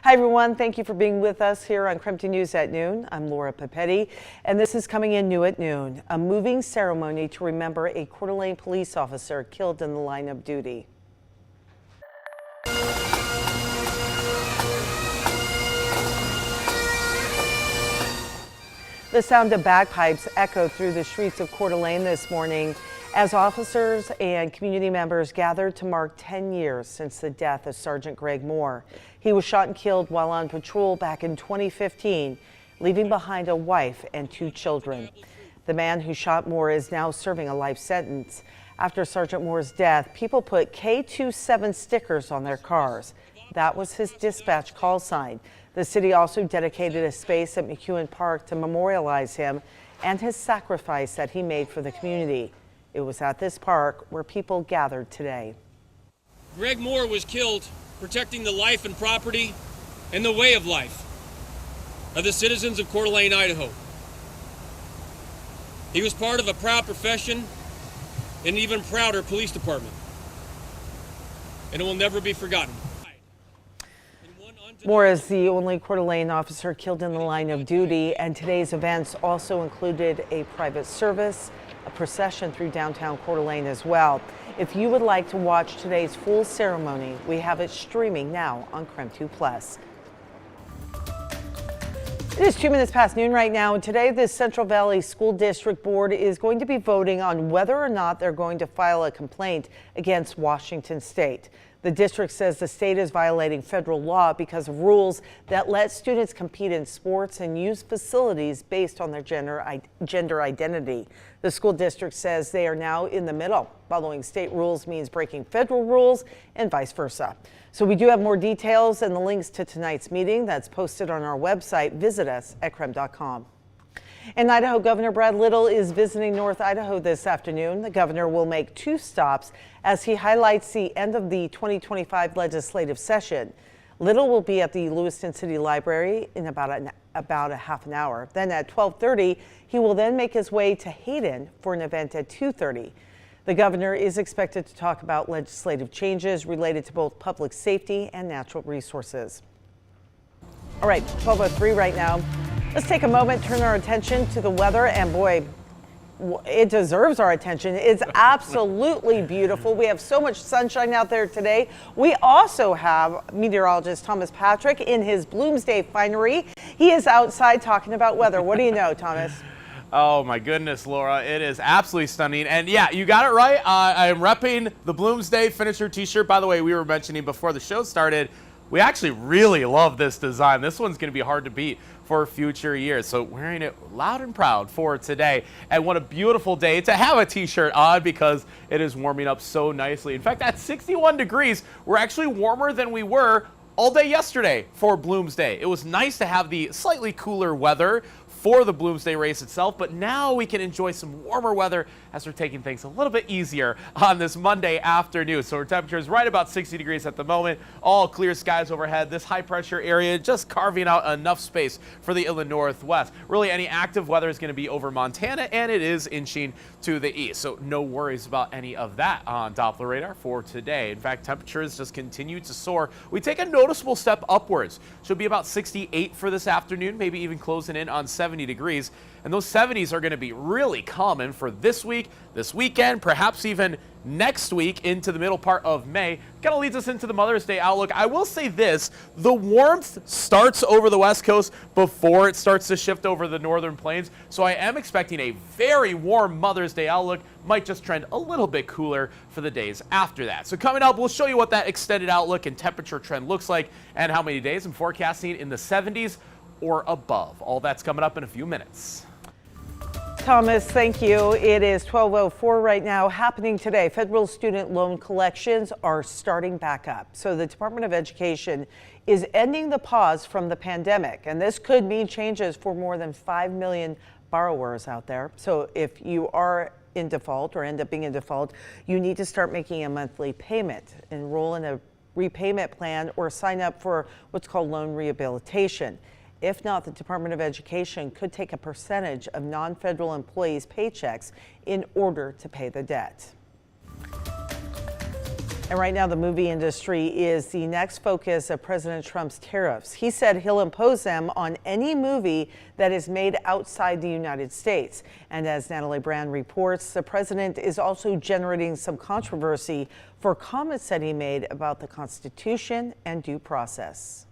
Hi, everyone. Thank you for being with us here on KREM News at noon. I'm Laura Papetti, and this is coming in new at noon. A moving ceremony to remember a Coeur d'Alene police officer killed in the line of duty. The sound of bagpipes echoed through the streets of Coeur d'Alene this morning as officers and community members gathered to mark 10 years since the death of Sergeant Greg Moore. He was shot and killed while on patrol back in 2015, leaving behind a wife and 2 children. The man who shot Moore is now serving a life sentence. After Sergeant Moore's death, people put K27 stickers on their cars. That was his dispatch call sign. The city also dedicated a space at McEwen Park to memorialize him and his sacrifice that he made for the community. It was at this park where people gathered today. Greg Moore was killed protecting the life and property and the way of life of the citizens of Coeur d'Alene, Idaho. He was part of a proud profession and an even prouder police department, and it will never be forgotten. Moore is the only Coeur d'Alene officer killed in the line of duty, and today's events also included a private service, a procession through downtown Coeur d'Alene as well. If you would like to watch today's full ceremony, we have it streaming now on KREM 2+. It is 2 minutes past noon right now, and today the Central Valley School District Board is going to be voting on whether or not they're going to file a complaint against Washington State. The district says the state is violating federal law because of rules that let students compete in sports and use facilities based on their gender identity. The school district says they are now in the middle. Following state rules means breaking federal rules and vice versa. So we do have more details and the links to tonight's meeting that's posted on our website. Visit us at krem.com. And Idaho Governor Brad Little is visiting North Idaho this afternoon. The governor will make 2 stops as he highlights the end of the 2025 legislative session. Little will be at the Lewiston City Library in about a half an hour. Then at 12:30, he will then make his way to Hayden for an event at 2:30. The governor is expected to talk about legislative changes related to both public safety and natural resources. All right, 12:03 right now. Let's take a moment, turn our attention to the weather, and boy, it deserves our attention. It's absolutely beautiful. We have so much sunshine out there today. We also have meteorologist Thomas Patrick in his Bloomsday finery. He is outside talking about weather. What do you know, Thomas? Oh my goodness, Laura, it is absolutely stunning. And yeah, you got it right. I am repping the Bloomsday finisher t-shirt. By the way, we were mentioning before the show started, we actually really love this design. This one's going to be hard to beat for future years. So wearing it loud and proud for today. And what a beautiful day to have a t-shirt on because it is warming up so nicely. In fact, at 61 degrees, we're actually warmer than we were all day yesterday for Bloomsday. It was nice to have the slightly cooler weather for the Bloomsday race itself, but now we can enjoy some warmer weather as we're taking things a little bit easier on this Monday afternoon. So our temperature is right about 60 degrees at the moment, all clear skies overhead. This high pressure area just carving out enough space for the inland northwest. Really any active weather is going to be over Montana, and it is inching to the east. So no worries about any of that on Doppler radar for today. In fact, temperatures just continue to soar. We take a noticeable step upwards. Should be about 68 for this afternoon, maybe even closing in on 70 degrees. And those 70s are going to be really common for this week, this weekend, perhaps even next week into the middle part of May. Kind of leads us into the Mother's Day outlook. I will say this, the warmth starts over the West Coast before it starts to shift over the northern plains. So I am expecting a very warm Mother's Day outlook. Might just trend a little bit cooler for the days after that. So coming up, we'll show you what that extended outlook and temperature trend looks like and how many days. I'm forecasting in the 70s or above. All that's coming up in a few minutes. Thomas, thank you. It is 12:04 right now. Happening today, federal student loan collections are starting back up. So the Department of Education is ending the pause from the pandemic, and this could mean changes for more than 5 million borrowers out there. So if you are in default or end up being in default, you need to start making a monthly payment, enroll in a repayment plan, or sign up for what's called loan rehabilitation. If not, the Department of Education could take a percentage of non-federal employees' paychecks in order to pay the debt. And right now, the movie industry is the next focus of President Trump's tariffs. He said he'll impose them on any movie that is made outside the United States. And as Natalie Brand reports, the president is also generating some controversy for comments that he made about the Constitution and due process.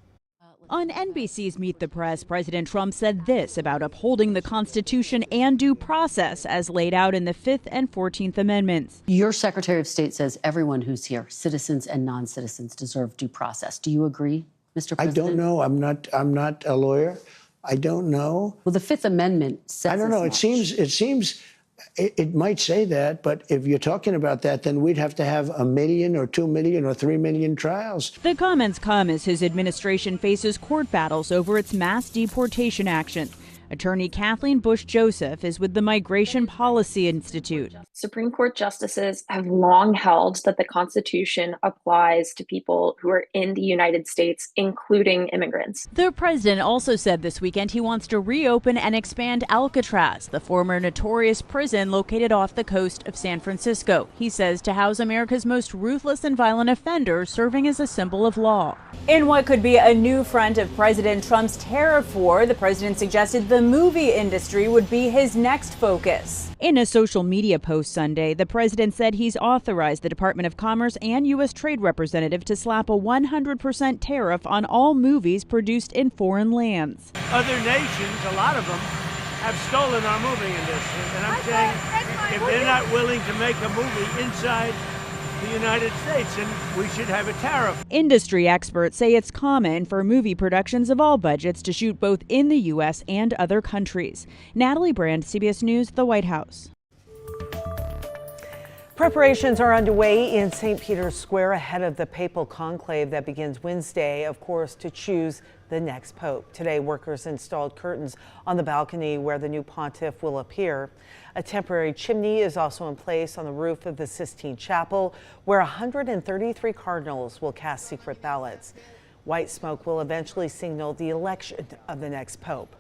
On NBC's Meet the Press, President Trump said this about upholding the Constitution and due process as laid out in the 5th and 14th Amendments. Your Secretary of State says everyone who's here, citizens and non-citizens, deserve due process. Do you agree, Mr. President? I don't know. I'm not a lawyer. I don't know. Well, the 5th Amendment says I don't know. as It seems it might say that, but if you're talking about that, then we'd have to have 1 million or 2 million or 3 million trials. The comments come as his administration faces court battles over its mass deportation action. Attorney Kathleen Bush Joseph is with the Migration Policy Institute. Supreme Court justices have long held that the Constitution applies to people who are in the United States, including immigrants. The president also said this weekend he wants to reopen and expand Alcatraz, the former notorious prison located off the coast of San Francisco. He says to house America's most ruthless and violent offenders, serving as a symbol of law. In what could be a new front of President Trump's tariff war, the president suggested the movie industry would be his next focus. In a social media post Sunday, the president said he's authorized the Department of Commerce and U.S. Trade Representative to slap a 100% tariff on all movies produced in foreign lands. Other nations, a lot of them, have stolen our movie industry. And I'm saying if they're not willing to make a movie inside the United States, and we should have a tariff. Industry experts say it's common for movie productions of all budgets to shoot both in the U.S. and other countries. Natalie Brand, CBS News, the White House. Preparations are underway in St. Peter's Square ahead of the papal conclave that begins Wednesday, of course, to choose the next pope. Today, workers installed curtains on the balcony where the new pontiff will appear. A temporary chimney is also in place on the roof of the Sistine Chapel, where 133 cardinals will cast secret ballots. White smoke will eventually signal the election of the next pope.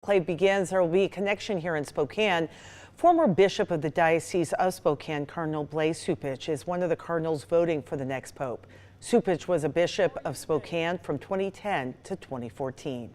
Conclave begins. There will be a connection here in Spokane. Former Bishop of the Diocese of Spokane, Cardinal Blaise Cupich, is one of the cardinals voting for the next pope. Cupich was a bishop of Spokane from 2010 to 2014.